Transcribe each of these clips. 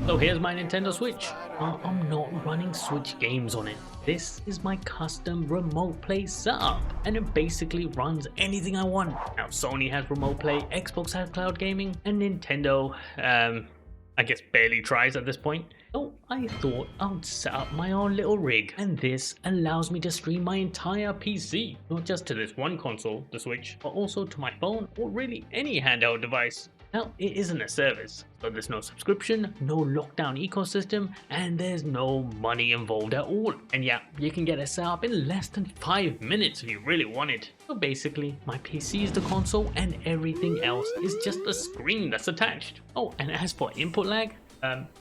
So here's my Nintendo Switch. I'm not running Switch games on it. This is my custom remote play setup, and it basically runs anything I want. Now Sony has remote play, Xbox has cloud gaming, and Nintendo, I guess barely tries at this point. So I thought I'd set up my own little rig, and this allows me to stream my entire PC, not just to this one console, the Switch, but also to my phone or really any handheld device. Now, it isn't a service, so there's no subscription, no lockdown ecosystem, and there's no money involved at all. And yeah, you can get it set up in less than 5 minutes if you really want it. So basically, my PC is the console and everything else is just a screen that's attached. Oh, and as for input lag,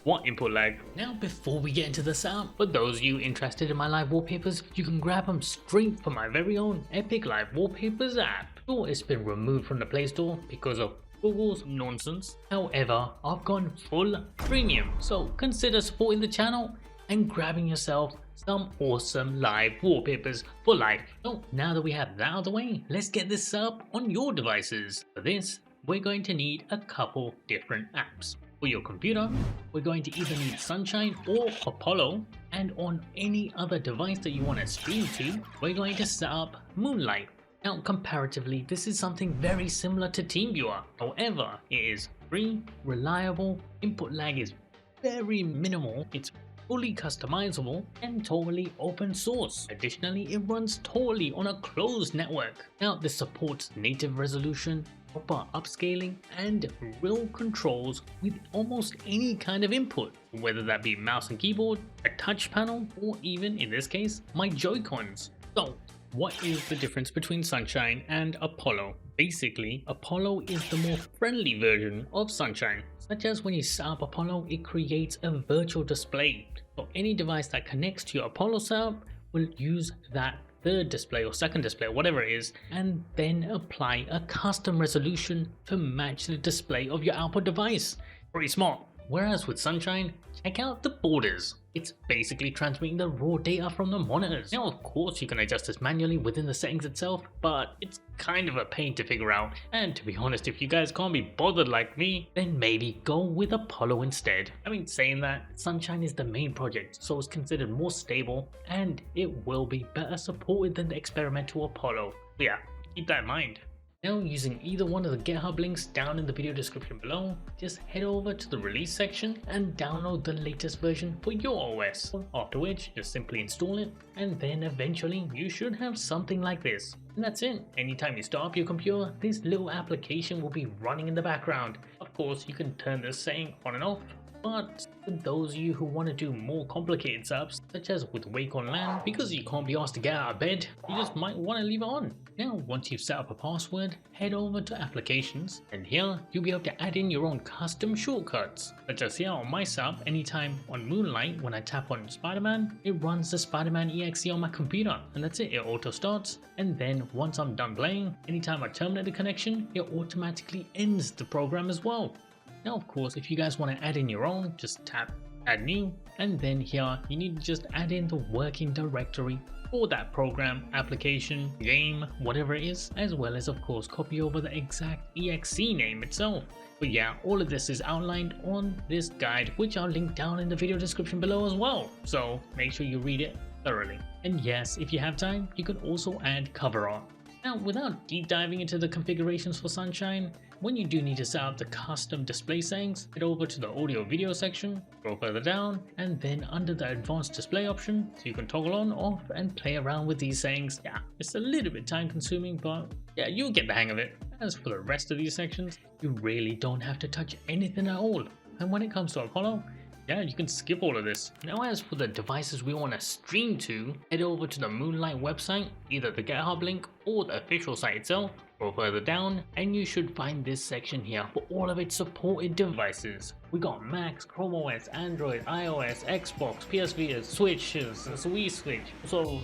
what input lag? Now before we get into the setup, for those of you interested in my live wallpapers, you can grab them straight from my very own Epic Live Wallpapers app. Sure, it's been removed from the Play Store because of Google's nonsense. However, I've gone full premium, so consider supporting the channel and grabbing yourself some awesome live wallpapers for life. So now that we have that out of the way, let's get this set up on your devices. For this, we're going to need a couple different apps. For your computer, we're going to either need Sunshine or Apollo, and on any other device that you want to stream to, we're going to set up Moonlight. Now comparatively, this is something very similar to TeamViewer. However, it is free, reliable, input lag is very minimal, it's fully customizable and totally open source. Additionally, it runs totally on a closed network. Now this supports native resolution, proper upscaling, and real controls with almost any kind of input, whether that be mouse and keyboard, a touch panel, or even in this case, my Joy-Cons. So what is the difference between Sunshine and Apollo? Basically, Apollo is the more friendly version of Sunshine, such as when you set up Apollo, it creates a virtual display. So any device that connects to your Apollo setup will use that third display or second display, whatever it is, and then apply a custom resolution to match the display of your output device. Pretty smart. Whereas with Sunshine, check out the borders. It's basically transmitting the raw data from the monitors. Now of course you can adjust this manually within the settings itself, but it's kind of a pain to figure out. And to be honest, if you guys can't be bothered like me, then maybe go with Apollo instead. I mean, saying that, Sunshine is the main project, so it's considered more stable and it will be better supported than the experimental Apollo. But yeah, keep that in mind. Now, using either one of the GitHub links down in the video description below, just head over to the release section and download the latest version for your OS. After which, just simply install it, and then eventually you should have something like this. And that's it. Anytime you start up your computer, this little application will be running in the background. Of course, you can turn this setting on and off, but for those of you who want to do more complicated setups, such as with Wake on LAN, because you can't be asked to get out of bed, you just might want to leave it on. Now, once you've set up a password, head over to applications, and here you'll be able to add in your own custom shortcuts. Such as here on my setup, anytime on Moonlight, when I tap on Spider-Man, it runs the Spider-Man exe on my computer, and that's it, it auto starts, and then once I'm done playing, anytime I terminate the connection, it automatically ends the program as well. Now of course, if you guys want to add in your own, just tap add new, and then here you need to just add in the working directory for that program, application, game, whatever it is, as well as of course copy over the exact exe name itself. But yeah, all of this is outlined on this guide, which I'll link down in the video description below as well, so make sure you read it thoroughly. And yes, if you have time, you can also add cover art. Now, without deep diving into the configurations for Sunshine, when you do need to set up the custom display settings, head over to the audio video section, scroll further down, and then under the advanced display option, so you can toggle on, off, and play around with these settings. Yeah, it's a little bit time consuming, but yeah, you'll get the hang of it. As for the rest of these sections, you really don't have to touch anything at all. And when it comes to Apollo, yeah, you can skip all of this. Now as for the devices we want to stream to, head over to the Moonlight website, either the GitHub link or the official site itself, or further down, and you should find this section here for all of its supported devices. We got Macs, Chrome OS, Android, iOS, Xbox, PS Vita, Switches, Wii Switch, so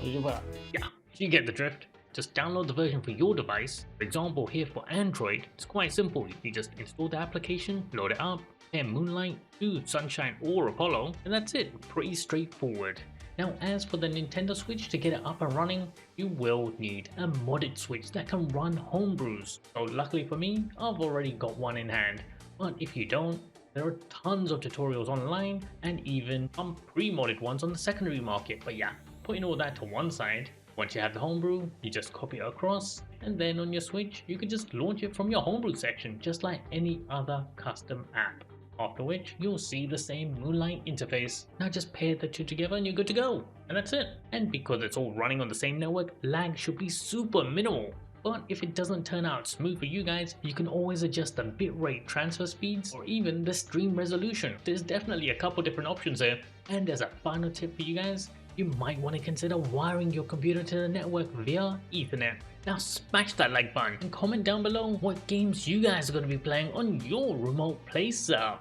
yeah, you get the drift. Just download the version for your device. For example, here for Android, it's quite simple. You just install the application, load it up, pair Moonlight to Sunshine or Apollo, and that's it. Pretty straightforward. Now as for the Nintendo Switch, to get it up and running, you will need a modded Switch that can run homebrews. So luckily for me, I've already got one in hand, but if you don't, There are tons of tutorials online and even some pre-modded ones on the secondary market, but yeah, putting all that to one side, once you have the homebrew, you just copy it across, and then on your Switch, you can just launch it from your homebrew section, just like any other custom app. After which, you'll see the same Moonlight interface. Now just pair the two together and you're good to go. And that's it. And because it's all running on the same network, lag should be super minimal. But if it doesn't turn out smooth for you guys, you can always adjust the bitrate transfer speeds or even the stream resolution. There's definitely a couple different options here. And as a final tip for you guys, you might want to consider wiring your computer to the network via Ethernet. Now smash that like button and comment down below what games you guys are going to be playing on your remote play sub.